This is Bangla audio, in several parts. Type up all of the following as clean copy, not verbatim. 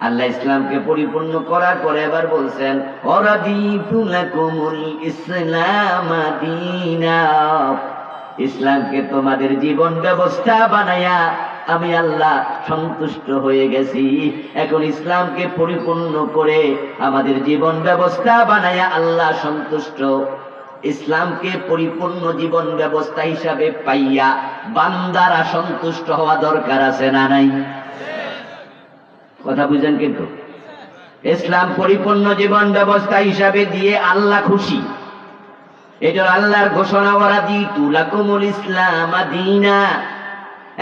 আল্লাহ ইসলামকে পরিপূর্ণ করার পরে এবার বলছেন ওয়ারাদিতু লাকুমুল ইসলাম দীনা, ইসলামকে তোমাদের জীবন ব্যবস্থা বানায়া আমি আল্লাহ সন্তুষ্ট হয়ে গেছি। এখন ইসলামকে পরিপূর্ণ করে আমাদের জীবন ব্যবস্থা বানায়া আল্লাহ সন্তুষ্ট। ইসলামকে পরিপূর্ণ জীবন ব্যবস্থা হিসাবে পাইয়া বান্দারা সন্তুষ্ট হওয়া দরকার আছে না নাই? কথা বুঝেন? কিন্তু ইসলাম পরিপূর্ণ জীবন ব্যবস্থা হিসাবে দিয়ে আল্লাহ খুশি। এটা আল্লাহর ঘোষণা, ওয়ারাদিতু লাকুমুল ইসলাম দীনা।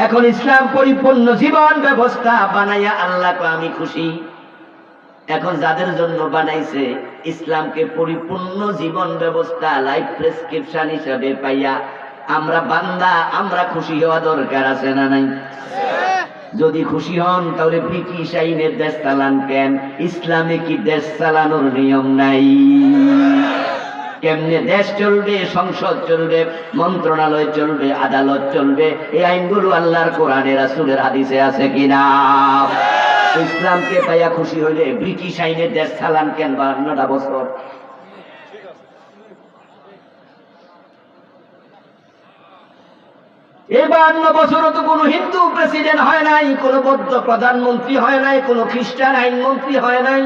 এখন ইসলাম পরিপূর্ণ জীবন ব্যবস্থা বানাইয়া আল্লাহ আমি খুশি। এখন যাদের জন্য বানাইছে ইসলামকে পরিপূর্ণ জীবন ব্যবস্থা লাইফ প্রেসক্রিপশন হিসাবে পাইয়া আমরা বান্দা, আমরা খুশি হওয়া দরকার আছে না নাই? যদি খুশি হন তাহলে ব্রিটিশ আইনের দেশ চালান কেন? ইসলামে কি দেশ চালানোর নিয়ম নাই? কেমনে দেশ চলবে, সংসদ চলবে, মন্ত্রণালয় চলবে, আদালত চলবে, এই আইনগুলো আল্লাহর কোরআনে রাসূলের হাদিসে আছে কিনা? ইসলামকে পাইয়া খুশি হইলে ব্রিটিশ আইনের দেশ চালান কেন 52টা বছর? এই 52 বছরও তো কোনো হিন্দু প্রেসিডেন্ট হয় নাই, কোনো বৌদ্ধ প্রধানমন্ত্রী হয় নাই, কোনো খ্রিস্টান আইনমন্ত্রী হয় নাই,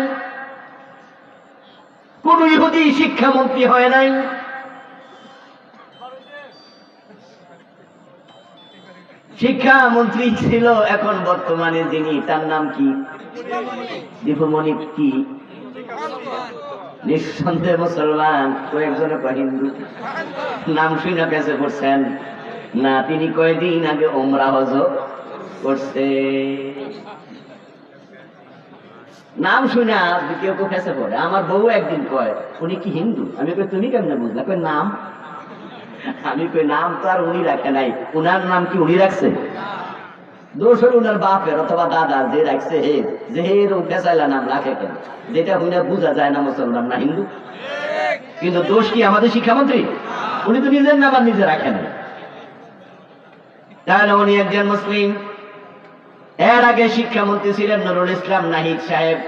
কোন ইহুদি শিক্ষামন্ত্রী হয় নাই। শিক্ষামন্ত্রী ছিল এখন বর্তমানে যিনি, তার নাম কি? দীপুমণি কি? নিঃসন্দেহে মুসলমান, কয়েকজনে কয় হিন্দু। নাম শুনে পেছে পড়ছেন না? তিনি কয়েকদিন আগে ওমরা হজ করছে। নাম শুনে কেউ কেউ ফেসে পড়ে। আমার বউ একদিন কয় উনি কি হিন্দু? আমি কই তুমি কেমনে বুঝলা? কই নাম। আমি কই নাম তো আর উনি রাখে নাই, উনার নাম কি উনি রাখছে? দোষ হল উনার বাপের অথবা দাদা যে রাখছে হে, যে এরকম ফেসাইলা নাম রাখে কেন? যেটা শুনে বোঝা যায় না মুসলমান না হিন্দু। কিন্তু দোষ কি আমাদের শিক্ষামন্ত্রী? উনি তো নিজের নাম আর নিজে রাখেন। তাহলে উনি একজন মুসলিম। এর আগে শিক্ষামন্ত্রী ছিলেন নুরুল ইসলাম নাহিদ সাহেব।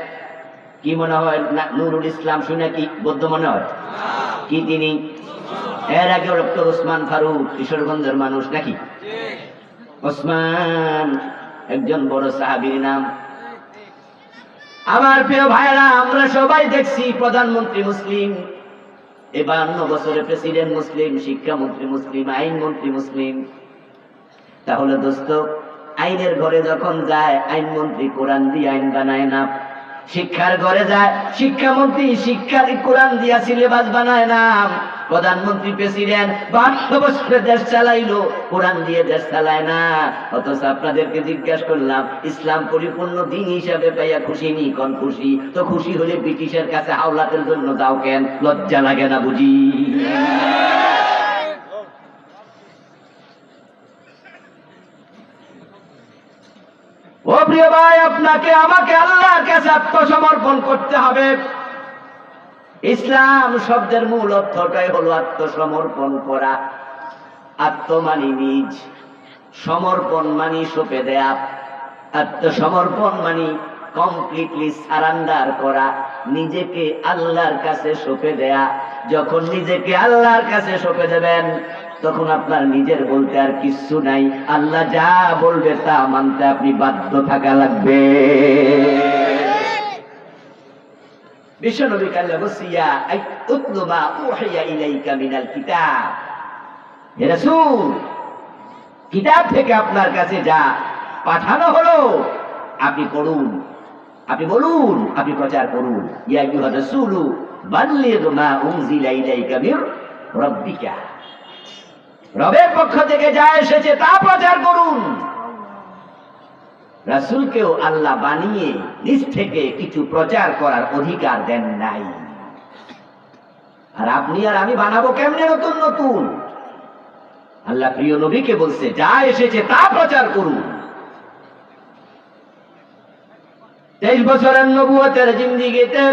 কি মনে হয় নুরুল ইসলাম শুনে কি বৌদ্ধ মনে হয়? কি তিনি? এর আগে ডক্টর ওসমান ফারুক, কিশোরগঞ্জের মানুষ নাকি? ওসমান একজন বড় সাহাবীর নাম। আমার প্রিয় ভাইরা, আমরা সবাই দেখছি প্রধানমন্ত্রী মুসলিম, 52 বছরের প্রেসিডেন্ট মুসলিম, শিক্ষামন্ত্রী মুসলিম, আইনমন্ত্রী মুসলিম। তাহলে দোস্ত, আইনের ঘরে যখন যায় আইনমন্ত্রী কোরআন দিয়ে আইন বানায় না। শিক্ষার ঘরে যায় শিক্ষামন্ত্রী শিক্ষার কোরআন দিয়া সিলেবাস বানায় না। প্রধানমন্ত্রী প্রেসিডেন্ট 52 বছরে দেশ চালাইলো, কোরআন দিয়ে দেশ চালায় না। অথচ আপনাদেরকে জিজ্ঞাসা করলাম ইসলাম পরিপূর্ণ দিন হিসাবে পাইয়া খুশি নি? কোন খুশি? তো খুশি হলে ব্রিটিশের কাছে হাওলাতের জন্য যাও কেন? লজ্জা লাগে না বুঝি? ও প্রিয় ভাই, আপনাকে আমাকে আল্লাহর কাছে আত্মসমর্পণ করতে হবে। ইসলাম শব্দের মূল অর্থটাই হলো আত্মসমর্পণ করা। আত্ম মানি নিজ, সমর্পণ মানি সঁপে দেয়া। আত্মসমর্পণ মানি কমপ্লিটলি সারেন্ডার করা, নিজেকে আল্লাহর কাছে সঁপে দেয়া। যখন নিজেকে আল্লাহর কাছে সঁপে দেবেন তখন আপনার নিজের বলতে আর কিচ্ছু নাই। আল্লাহ যা বলবে তা মানতে আপনি বাধ্য থাকা লাগবে। বিশ্বনবী কাল্লা বসিয়া উতলু মা উহিয়া ইলাইকা মিনাল কিতাব। হে রাসূল, কিতাব থেকে আপনার কাছে যা পাঠানো হলো আপনি পড়ুন, আপনি বলুন, আপনি প্রচার করুন। ইয়া আইয়ুহা রাসূলু বাল্লিগ মা উনজিলা ইলাইকা মির রাব্বিকা। রবের পক্ষ থেকে যা এসেছে তা প্রচার করুন। রাসূলকেও আল্লাহ বানিয়ে নিজ থেকে কিছু প্রচার করার অধিকার দেন নাই। আর আপনি আর আমি বানাবো কেমনে নতুন নতুন? আল্লাহ প্রিয় নবীকে বলছে যা এসেছে তা প্রচার করুন। 23 বছরের নবুয়তের জিন্দেগিতে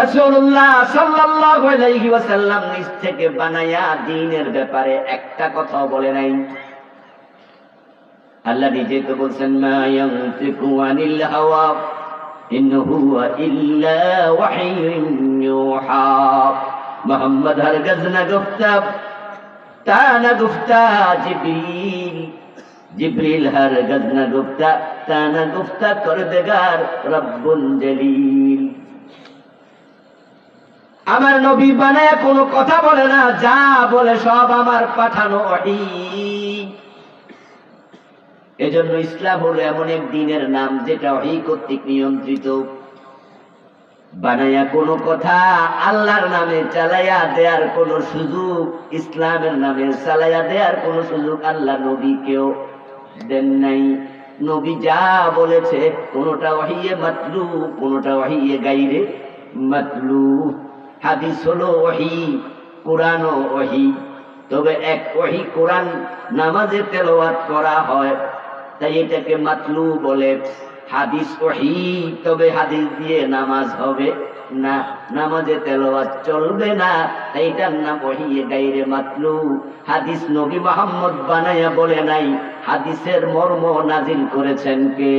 রাসূলুল্লাহ সাল্লাল্লাহু আলাইহি ওয়াসাল্লাম নিজ থেকে বানায়া দ্বীনের ব্যাপারে একটা কথা বলে নাই। আল্লাহ নিজে তো বলছেন মা ইয়ানতিকু আনিল হাওয়া ইন হুয়া ইল্লা ওয়াহয়ুন ইউহা। মোহাম্মদ হরগজ না গুফতা তা না গুফতা জিবরিল, জিবরিল হরগজ না গুফতা তা না গুফতা করদেগার রব্বুল জলিল। আমার নবী বানায় কোনো কথা বলে না, যা বলে সব আমার পাঠানো ওহী। এজন্য ইসলাম হলো এমন এক দিনের নাম যেটা ওহী কর্তৃক নিয়ন্ত্রিত। বানায়া কোনো কথা আল্লাহর নামে চালাইয়া দেয়ার কোন সুযোগ, ইসলামের নামে চালাইয়া দেয়ার কোন সুযোগ আল্লাহ নবীকেও দেন নাই। নবী যা বলেছে কোনটা ওহীয়ে মাতলু, কোনটা ওহীয়ে গায়রে মাতলু। হাদিস হলো ওহী, কুরআনও ওহী। তবে এক ওহী কোরআন নামাজে তেলাওয়াত করা হয়, তাই এটাকে মাতলু বলে। হাদিস ওহী, তবে হাদিস দিয়ে নামাজ হবে না, নামাজে তেলাওয়াত চলবে না, তাই এটার নাম ওহীয়ে গায়রে মাতলু। হাদিস নবী মুহাম্মদ বানায়া বলে নাই, হাদিসের মর্ম নাজিল করেছেন কে?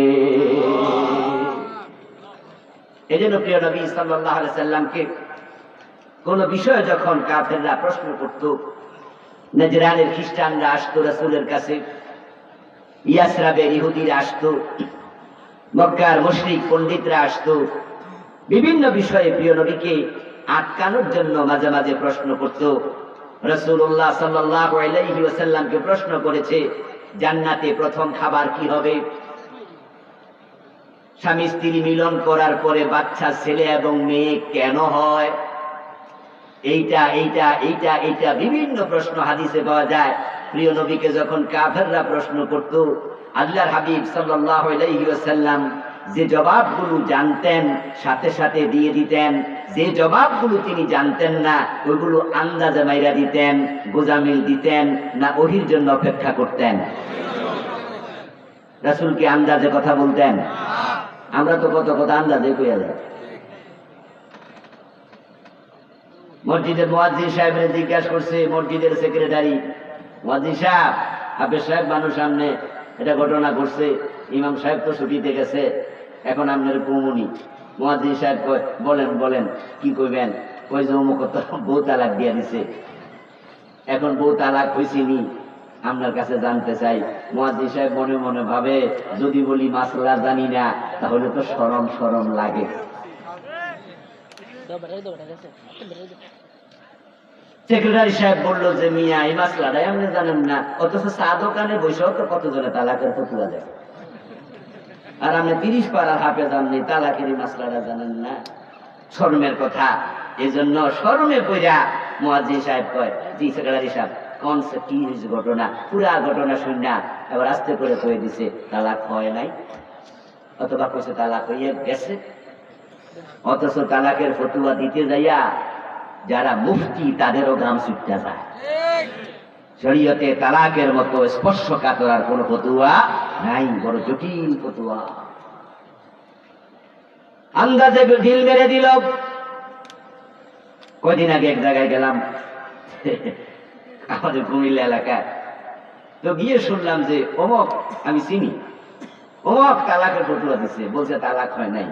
এজন্য প্রিয় নবী সাল্লাল্লাহু আলাইহি সাল্লামকে কোন বিষয়ে যখন কাফেররা প্রশ্ন করত, নজরানের খ্রিস্টানরা আসতো রাসূলের কাছে, ইয়াসরাবের ইহুদিরা আসতো, মক্কার মুশরিক পণ্ডিতরা আসতো, বিভিন্ন বিষয়ে প্রিয় নবীকে আটকানোর জন্য মাঝে মাঝে প্রশ্ন করত। রাসূলুল্লাহ সাল্লাল্লাহু আলাইহি ওয়াসাল্লামকে প্রশ্ন করেছে, জান্নাতে প্রথম খাবার কি হবে? স্বামী স্ত্রী মিলন করার পরে বাচ্চা ছেলে এবং মেয়ে কেন হয়? এইটা এইটা এইটা এইটা বিভিন্ন প্রশ্ন হাদিসে পাওয়া যায়। প্রিয় নবীকে যখন কাফেররা প্রশ্ন করত, আল্লাহর হাবিব সাল্লাল্লাহু আলাইহি ওয়াসাল্লাম যে জবাবগুলো জানতেন সাথে সাথে দিয়ে দিতেন, যে জবাবগুলো তিনি জানতেন না ওইগুলো আন্দাজে মাইরা দিতেন, গোজামিল দিতেন না ওহির জন্য অপেক্ষা করতেন? রাসূল কি আন্দাজে কথা বলতেন? আমরা তো কত কথা আন্দাজে কইয়া যাই। মসজিদের মুয়াজ্জিন সাহেবের জিজ্ঞাসা করছে মসজিদের সেক্রেটারি, মুয়াজ্জিন সাহেব, হাফেজ সাহেব মানুষ সামনে এটা ঘটনা করছে, ইমাম সাহেব তো ছুটিতে গেছে, এখন আপনার কমুনি। মুয়াজ্জিন সাহেব কয়, বলেন বলেন কি কইবেন? কই যে অমুক বউ তালাক দিয়া দিছে, এখন বউ তালাক হইছিনি, আপনার কাছে জানতে চাই। মুয়াজ্জিন সাহেব মনে মনে ভাবে, যদি বলি মাসলা জানি না তাহলে তো শরম শরম লাগে। সেক্রেটারি সাহেব বললো যে মিয়া এই মাসলাটাই আপনি জানেন না, অথচ চা দোকানে বসেও তো কতজনে তালাকের ফতুয়া দেয়, আর আপনি 30 পাড়ার হাফেজ আপনি তালাকের এই মাসলাটা জানেন না। শরমের কথা। এজন্য শরমে পড়া মুয়াজ্জিন সাহেব কয়, জি সেক্রেটারি সাহেব কোন কি ঘটনা? পুরা ঘটনা শুনে এবার আস্তে করে কয়ে দিছে তালাক হয় নাই, অথবা কইছে তালাক হইয়া গেছে। অথচ তালাকের ফতুয়া দিতে যাইয়া যারা মুফতি তাদেরও গাম ছুটতে যায়। শরীয়তে তালাকের মতো স্পর্শকাতর আর কোন ফতুয়া নাই, বড় জটিল ফতুয়া। আন্দাজে ঢিল মেরে দিল। কয়দিন আগে এক জায়গায় গেলাম আমাদের কুমিল্লা এলাকায়, তো গিয়ে শুনলাম যে অমক, আমি চিনি, অমক তালাকের ফতুয়া দিচ্ছে, বলছে তালাক হয় নাই।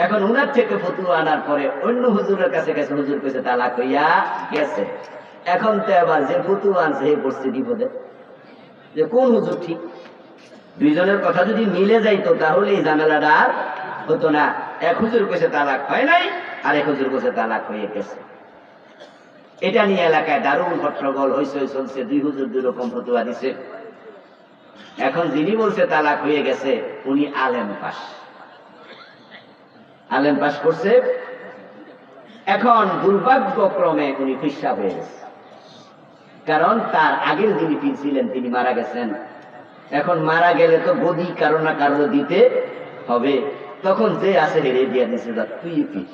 এখন উনার থেকে ফতুয়া আনার পরে অন্য হুজুরের কাছে গেছে, হুজুর কইছে তালাক হইয়া গেছে। এখন তো আবার যে ফতুয়া আনছে হে পড়ছে বিপদে, যে কোন হুজুর ঠিক। দুইজনের কথা যদি মিলে যাইতো তাহলে এই ঝামেলাটা আর হতো না। এক হুজুর কইছে তালাক হয় নাই, আর এক হুজুর কইছে তালাক হয়ে গেছে। এটা নিয়ে এলাকায় দারুণ হট্টগোল হইচই চলছে, দুই হুজুর দুই রকম ফতুয়া দিছে। এখন যিনি বলছে তালাক হয়ে গেছে উনি আলেম পাস, আলেম পাস করছে। এখন দুর্ভাগ্যক্রমে উনি ফিরসা হয়ে গেছে, কারণ তার আগের যিনি পীর ছিলেন তিনি মারা গেছেন। এখন মারা গেলে তো গদি কারো না কারো দিতে হবে, তখন যে আছে হেরে দিয়ে দিছে তুই পীর।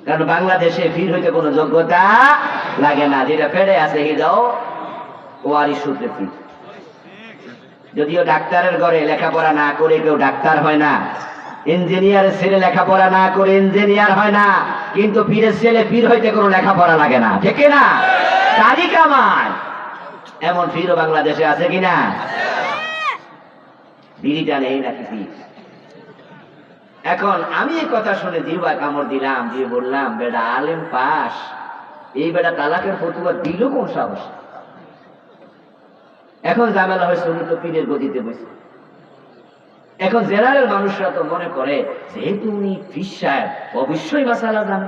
কারণ বাংলাদেশে পীর হইতে কোনো যোগ্যতা লাগে না, যেটা ফেড়ে আছে এটাও ওয়ারিশ সূত্রে পীর। যদিও ডাক্তারের ঘরে লেখাপড়া না করে কেউ ডাক্তার হয় না, ইঞ্জিনিয়ারের ছেলে লেখাপড়া না করে ইঞ্জিনিয়ার হয় না, কিন্তু পীরের ছেলে পীর হইতে কোনো লেখাপড়া লাগে না, ঠিক না? তারই কামায়। এমন পীরও বাংলাদেশে আছে কিনা? বিড়িটা নেই নাকি পীর? এখন আমি এই কথা শুনে জিহ্বা কামড় দিলাম, দিয়ে বললাম বেটা আলেম পাস, এই বেটা তালাকের ফতুয়া দিল কোন সাহস? এখন ঝামেলা হয়েছে, উনি তো পীরের গদিতে বসে। এখন জেনারেল মানুষরা তো মনে করে যেহেতু উনি পীর সাহেব অবশ্যই মাসালা জান,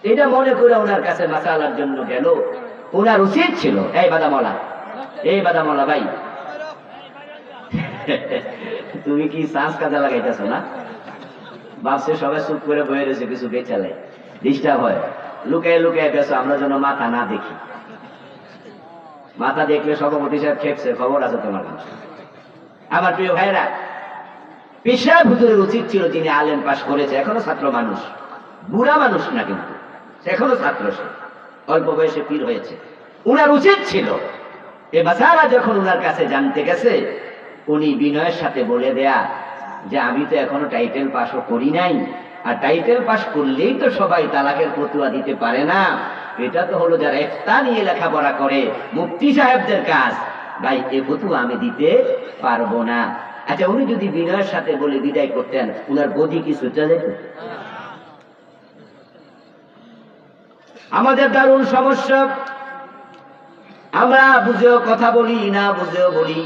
এটা মনে করে ওনার কাছে মাসালার জন্য গেল। ওনার উচিত ছিল, এই বাদামলা ভাই তুমি কি শ্বাস কাজে লাগাইতেছো না? বাসে সবাই চুপ করে বয়ে রয়েছে, কিছু বেচালে ডিস্টার্ব হয়, লুকায় লুকায় বেছো, আমরা যেন মাথা না দেখি। মাথা দেখলে সভাপতি সাহেব খেপছে, খবর আছে তোমার কাছে। আমার প্রিয় ভাইরা, পেশাব হুজুরের উচিত ছিল, তিনি আলেম পাশ করেছে, এখনো ছাত্র মানুষ, বুড়া মানুষ না কিন্তু এখনো ছাত্র, সে অল্প বয়সে পীর হয়েছে। উনার উচিত ছিল এ বাসারা যখন উনার কাছে জানতে গেছে, উনি বিনয়ের সাথে বলে দেয়া যে আমি তো এখনো টাইটেল পাসও করি নাই, আর টাইটেল পাস করলেই তো সবাই তালাকের ফতুয়া দিতে পারে না, এটা তো হলো যারা ইফতা নিয়ে লেখাপড়া করে মুফতি সাহেবদের কাজ, ভাই এ ফতুয়া আমি দিতে পারবো না। আচ্ছা, উনি যদি বিনয়ের সাথে বলে বিদায় করতেন, উনার গদি কি ছুটে যেত? আমাদের দারুণ সমস্যা, আমরা বুঝেও কথা বলি, না বুঝেও বলি,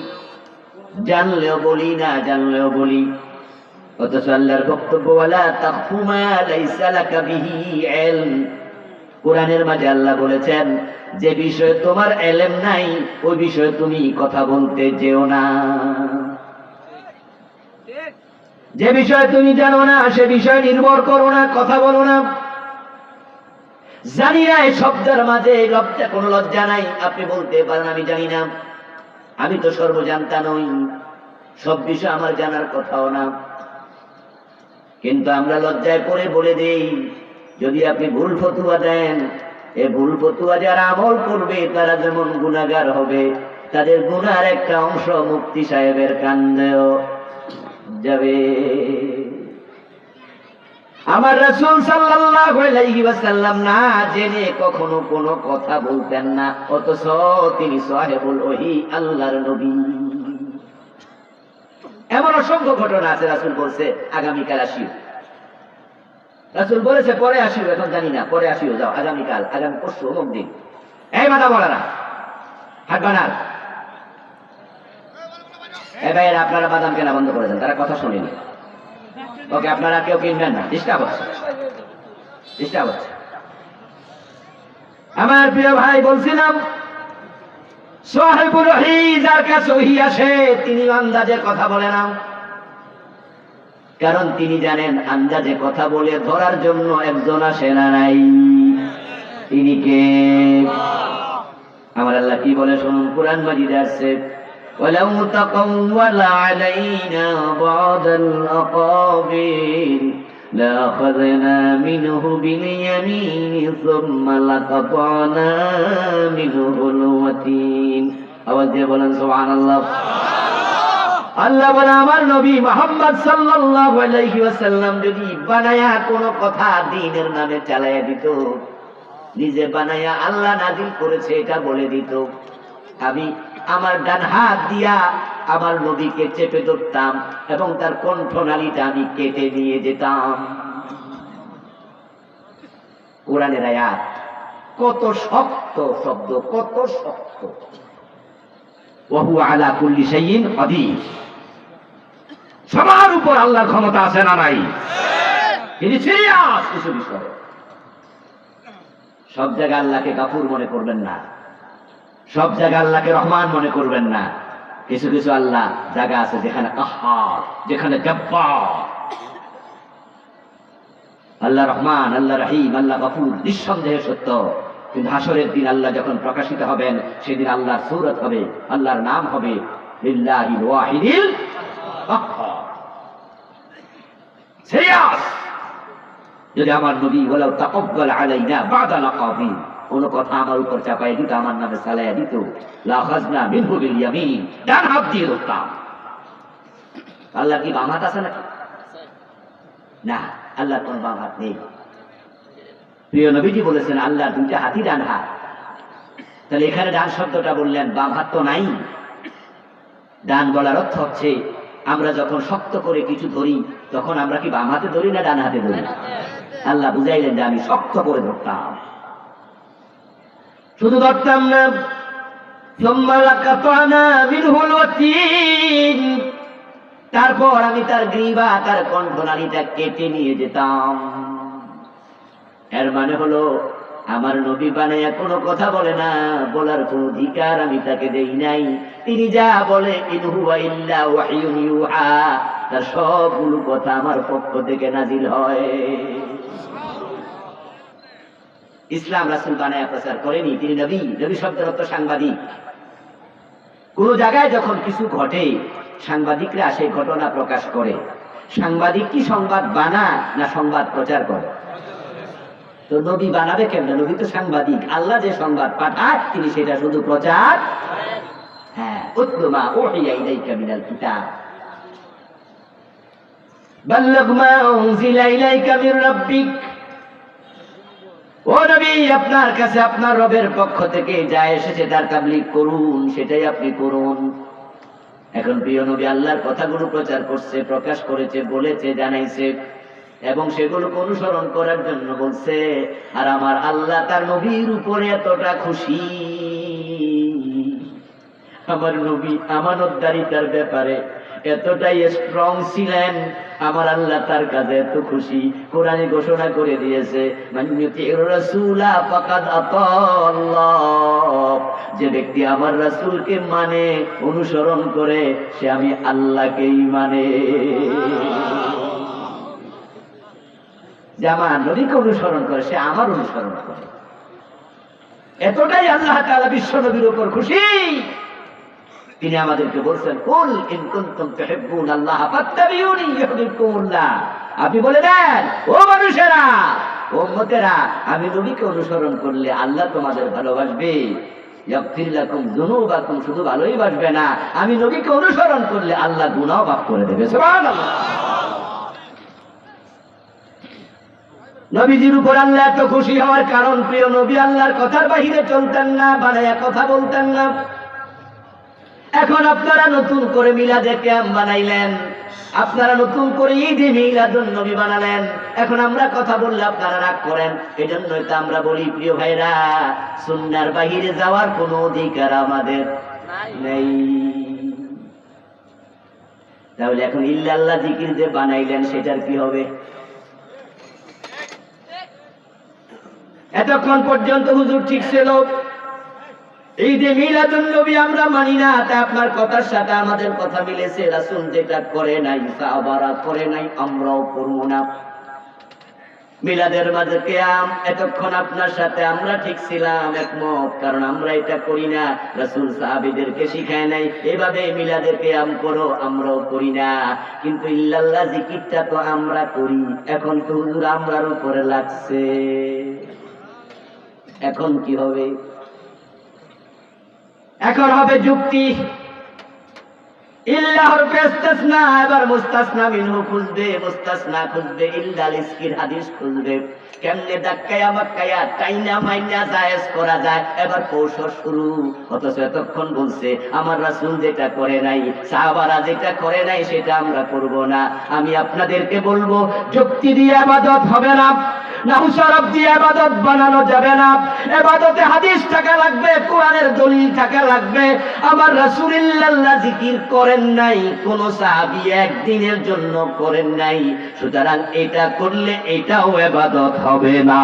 জানলেও বলি, না জানলেও বলি। অথচ আল্লাহর বক্তব্য ওয়ালা তাখফু মা লাইসা লাকা বিহি ইলম, কোরআনের মাঝে আল্লাহ বলেছেন যে বিষয়ে তোমার ইলম নাই ওই বিষয়ে তুমি কথা বলতে যেও না, যে বিষয়ে তুমি জানো না সে বিষয়ে নির্ভর করো না, কথা বলো না। জানি না এই শব্দের মাঝে লজ্জা, কোনো লজ্জা নাই। আপনি বলতে পারেন আমি জানি না, আমি তো সর্বজান্তা নই, সব বিষয় আমার জানার কথাও না, কিন্তু আমরা লজ্জায় পড়ে বলে দেই। যদি আপনি ভুল ফতুয়া দেন, এই ভুল ফতুয়া যারা আমল করবে তারা যেমন গুনাহগার হবে, তাদের গুনার একটা অংশ মুফতি সাহেবের কান্দেও যাবে। আমার রাসূল সাল্লাল্লাহু আলাইহি ওয়াসাল্লাম না জেনে কখনো কোনো কথা বলতেন না, অথচ তিনি সাহেবুল ওহী, আল্লাহর নবী। এমন অসংখ্য ঘটনা আছে, রাসূল বলছে আগামীকাল আসিও, রাসূল বলেছে পরে আসিও, এখন জানি না, পরে আসিও, যাও আগামীকাল, আগামী পরশু অমুক দিন। এই মাথা বলা না, হাত বানার এই ভাইয়েরা, আপনারা বাদাম কেনা বন্ধ করেছেন, তারা কথা শুনেনি। ওকে, আপনারা কেউ কিনবেন না, ডিস্টার্ব হচ্ছে। আমার প্রিয় ভাই, বলছিলাম সাহেবুল ওহী, যার কাছে ওহী আসে তিনি আন্দাজে কথা বলে না, কারণ তিনি জানেন আন্দাজে কথা বলে ধরার জন্য একজন আসে না নাই, তিনি কে? আমার আল্লাহ কি বলে শুনুন, কুরআন মাজিদে আছে ওয়ালাউ তাকাওয়ালা আলাইনা বা'দাল আকাবির লাআখাযনা মিনহু বিল ইয়ামিনি সুম্মা লাকাতানা মিনহুল ওয়াতিন। আওয়াজ দিয়ে বলেন সুবহানাল্লাহ। আল্লাহ বলে আমার নবী মুহাম্মদ সাল্লাল্লাহু আলাইহি ওয়াসাল্লাম যদি বানায়া কোনো কথা দ্বীনের নামে চালায়া দিত, নিজে বানায়া আল্লাহ নাযিল করেছে এটা বলে দিত, আমি আমার ডান হাত দিয়া আমার নবীকে চেপে ধরতাম এবং তার কণ্ঠনালীটা আমি কেটে নিয়ে যেতাম। কোরআনের আয়াত, কত শক্ত শব্দ, কত শক্ত। ওয়া হুয়া আলা কুল্লি শাইইন কাদির, সবার উপর আল্লাহর ক্ষমতা আছে না নাই? তিনি সিরিয়াস কিছু বিষয়। সব জায়গায় আল্লাহকে গাফুর মনে করবেন না, সব জায়গায় আল্লাহকে রহমান মনে করবেন না। কিছু কিছু আল্লাহ জায়গা আছে যেখানে কাহ্হার, যেখানে জব্বার। আল্লাহ রহমান, আল্লাহ রহিম, আল্লাহ গাফুর নিঃসন্দেহে সত্য, কিন্তু হাসরের দিন আল্লাহ যখন প্রকাশিত হবেন সেদিন আল্লাহর সূরত হবে, আল্লাহর নাম হবে লিল্লাহিল ওয়াহিদিল কাহ্হার। সিরিয়াস। যদি আমার নবী ওয়ালাউ তাকাব্বাল আলাইনা বা'দাল আকাবির, কোন কথা আমার উপর চাপাই দিত, আমার নামে চালাইয়া দিত, লাখাযনা মিনহু বিল ইয়ামিন, ডান হাত দিয়ে ধরতাম। আল্লাহ কি বাম হাত আছে নাকি? না, আল্লাহর কোন বাম হাত নেই। প্রিয় নবীজি বলেছেন আল্লাহ দুইটা হাতই ডান হাত। তাহলে এখানে ডান শব্দটা বললেন, বাম হাত তো নাই। ডান বলার অর্থ হচ্ছে আমরা যখন শক্ত করে কিছু ধরি তখন আমরা কি বাম হাতে ধরি না ডান হাতে ধরি? আল্লাহ বুঝাইলেন যে আমি শক্ত করে ধরতাম, শুধু ধরতাম না, তারপর আমি তার গ্রীবা, তার কণ্ঠনালীটা কেটে নিয়ে যেতাম। এর মানে হলো আমার নবী বানাইয়া কোনো কথা বলে না, বলার কোন অধিকার আমি তাকে দেই নাই। তিনি যা বলে ইন হুয়া ইল্লা ওয়াহয়ুন ইউহা, তার সবগুলো কথা আমার পক্ষ থেকে নাজিল হয়। ইসলাম রাসূল বানায়া প্রচার করেনি, তিনি নবী। নবী শব্দের অর্থ সাংবাদিক। কোন জায়গায় যখন কিছু ঘটে সাংবাদিকরা সেই ঘটনা প্রকাশ করে। সাংবাদিক কি সংবাদ বানায় না সংবাদ প্রচার করে? তো নবী বানাবে কেন? নবী তো সাংবাদিক। আল্লাহ যে সংবাদ পাঠায় তিনি সেটা শুধু প্রচার। হ্যাঁ, উতলু মা উহিয়া ইলাইকা মিনাল কিতাব বাল্লিগ মা উনজিলা ইলাইকা মির রাব্বিক। ও নবী, আপনার কাছে আপনার রবের পক্ষ থেকে যা এসেছে তার তাবলীগ করুন, সেটাই আপনি করুন। এখন প্রিয় নবী আল্লাহর কথাগুলো প্রচার করছে, প্রকাশ করেছে, বলেছে, জানাইছে, এবং সেগুলোকে অনুসরণ করার জন্য বলছে। আর আমার আল্লাহ তার নবীর উপরে এতটা খুশি, আমার নবী আমানতদারিতার ব্যাপারে এতটাই স্ট্রং ছিলেন, আমার আল্লাহ তার কাছে এত খুশি, কোরআনে ঘোষণা করে দিয়েছে, মান ইউতিউর রাসূলা ফাকাদ আতাল্লাহ, যে ব্যক্তি আমার রাসূলকে মানে, অনুসরণ করে, সে আমি আল্লাহকেই মানে। যে আমার নবীকে অনুসরণ করে সে আমার অনুসরণ করে। এতটাই আল্লাহ তাআলা বিশ্ব নবীর উপর খুশি, তিনি আমাদেরকে বলছেন, কুল ইন কুনতুম তুহিব্বুনাল্লাহ ফাত্তাবিউনি ইউহিব্বুকুমুল্লাহ। আপনি বলে দেন, ও মানুষেরা, ও উম্মতেরা, আমি নবীকে অনুসরণ করলে আল্লাহ তোমাদের ভালোবাসবে। ইয়াগফির লাকুম যুনুবাকুম, শুধু ভালোই বাসবে না, আমি নবীকে অনুসরণ করলে আল্লাহ গুনাহ মাফ করে দেবে। সুবহানাল্লাহ। নবীজির উপর আল্লাহ এত খুশি হওয়ার কারণ, প্রিয় নবী আল্লাহর কথার বাহিরে চলতেন না, বানায়া কথা বলতেন না। এখন আপনারা নতুন করে মিলাদে কিয়াম বানাইলেন, আপনারা নতুন করে ঈদে মিলাদুন নবী বানালেন। এখন আমরা কথা বললে আপনারা রাগ করেন। এজন্যই তো আমরা বলি, প্রিয় ভাইরা, সুন্নাহর বাহিরে যাওয়ার কোনো অধিকার আমাদের নেই। তাহলে এখন ইল্লাল্লাহ জিকির যে বানাইলেন সেটার কি হবে? এতক্ষণ পর্যন্ত হুজুর ঠিক ছিল, ঈদে মিলাদুন নবী আমরা মানি না, তা আপনার কথার সাথে আমাদের কথা মিলেছে। রাসূল যেটা করে নাই, সাহাবারা করে নাই, আমরাও করব না। মিলাদের মাঝে কিয়াম, এতক্ষণ আপনার সাথে আমরা ঠিক ছিলাম, একমত, কারণ আমরা এটা করি না, রাসূল সাহাবীদেরকে শিখায় নাই এভাবে মিলাদে কিয়াম করো, আমরাও করি না। কিন্তু ইল্লাল্লাহ জিকিরটা তো আমরা করি। এখন তো হুজুর আমরার উপরে লাগছে, এখন কি হবে? এখন হবে যুক্তি। ইল্লাহর ইস্তিসনা, এবার মুস্তাসনা মিনহু খুঁজবে, মুস্তাসনা খুঁজবে, ইল্লাল ইসকির হাদিস খুঁজবে। কেমনে ধাক্কায়া মাক্কায়া টাইনা মাইনা জায়েজ করা যায়, এবার কৌশল শুরু। অথচ এতক্ষণ বলছে আমার রাসূল যেটা করে নাই, সাহাবারা যেটা করে নাই, সেটা আমরা করব না। আমি আপনাদেরকে বলবো, যুক্তি দিয়ে ইবাদত হবে না, নাহু শরফ দিয়ে ইবাদত বানানো যাবে না। ইবাদতে হাদিস থাকা লাগবে, কোরআনের দলিল থাকা লাগবে। আমার রাসূলুল্লাহ জিকির করেন নাই, কোন সাহাবী একদিনের জন্য করেন নাই, সুতরাং এটা করলে এটাও ইবাদত হবে না।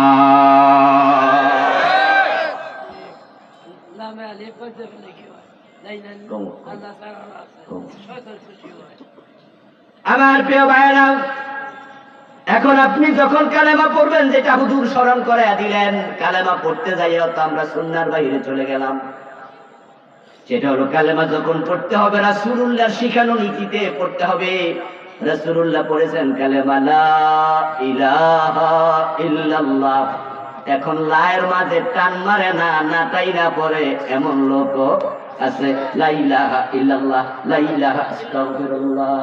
আমার প্রিয় ভাইরা, এখন আপনি যখন কালেমা পড়বেন, যেটা হুজুর স্মরণ করে দিলেন, কালেমা পড়তে যাইও তো আমরা সুন্নাহর বাইরে চলে গেলাম। সেটা হলো কালেমা যখন পড়তে হবে রাসূলুল্লাহর শিখানো নীতিতে পড়তে হবে। রাসূলুল্লাহ পড়েছেন কালেমা লা ইলাহা ইল্লাল্লাহ। এখন লায়ের মাঝে টান মারে না, নাটাই না পড়ে এমন লোক আছে। লা ইলাহা ইল্লাল্লাহ, লা ইলাহা আস্তাগফিরুল্লাহ।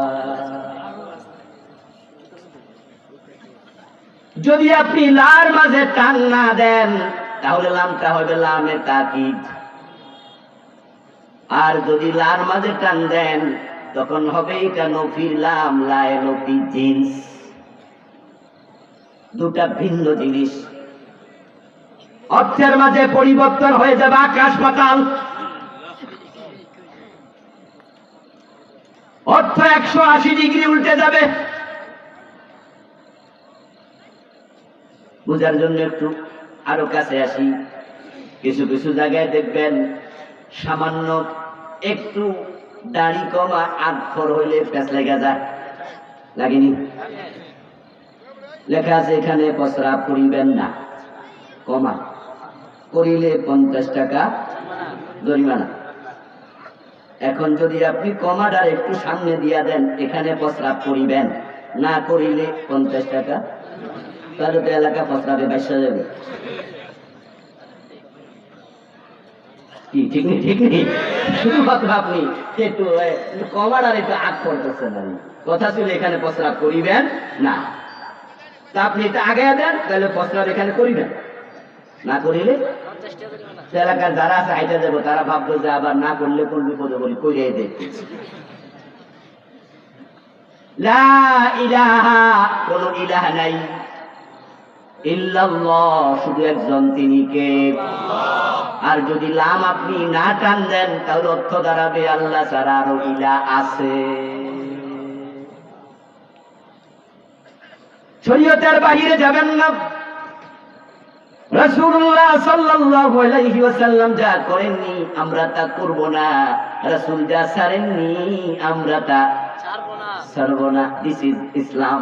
যদি আপনি লার মাঝে টান না দেন, তাহলে লামটা হবে লামে তাকিদ। আর যদি লার মাঝে টান দেন, তখন হবে এটা নফির লাম লায় নফি জিন্স, দুটা ভিন্ন জিনিস। অর্থের মাঝে পরিবর্তন হয়ে যাবে আকাশ পাতাল। অর্থ 180 ডিগ্রি উল্টে যাবে। বুঝার জন্য একটু আরো কাছে আসি। কিছু কিছু জায়গায় দেখবেন সামান্য একটু দাড়ি কমা আক্ষর হইলে প্যাঁচ লেগে যায়, লাগেনি? লেখা আছে এখানে প্রস্রাব করিবেন না, কমা করিলে 50 টাকা জরিমানা। এখন যদি আপনি কমাটার একটু সামনে দিয়া দেন, এখানে প্রস্রাব করিবেন না, করিলে 50 টাকা, তাহলে তো এলাকা প্রস্রাবে বেসা যাবে। কি ঠিক নেই? ঠিক নেই। শুধুমাত্র আপনি একটু কমাটার একটু আগ করতেছেন। কথা ছিল এখানে প্রস্রাব করিবেন না, তা আপনি এটা আগে দেন, তাহলে প্রস্রাব এখানে করিবেন না, করিলে এলাকার যারা আছে হাইটা যাবো, তারা ভাববো যে আবার না করলে কোন বিপদে বলি করিয়ে দেখতে। লা ইলাহা, কোন ইলাহ নাই, ইল্লাল্লাহ, শুধু একজন, তিনি কে? আর যদি লাম আপনি না টান দেন, তাহলে অর্থ দাঁড়াবে আল্লাহ ছাড়া আরো ইলাহ আছে। শরীয়তের বাহিরে যাবেন না। রাসূলুল্লাহ সাল্লাল্লাহু আলাইহি ওয়াসাল্লাম যা করেননি আমরা তা করব না, রাসূল যা ছাড়েননি আমরা তা ছাড়ব না। This is Islam.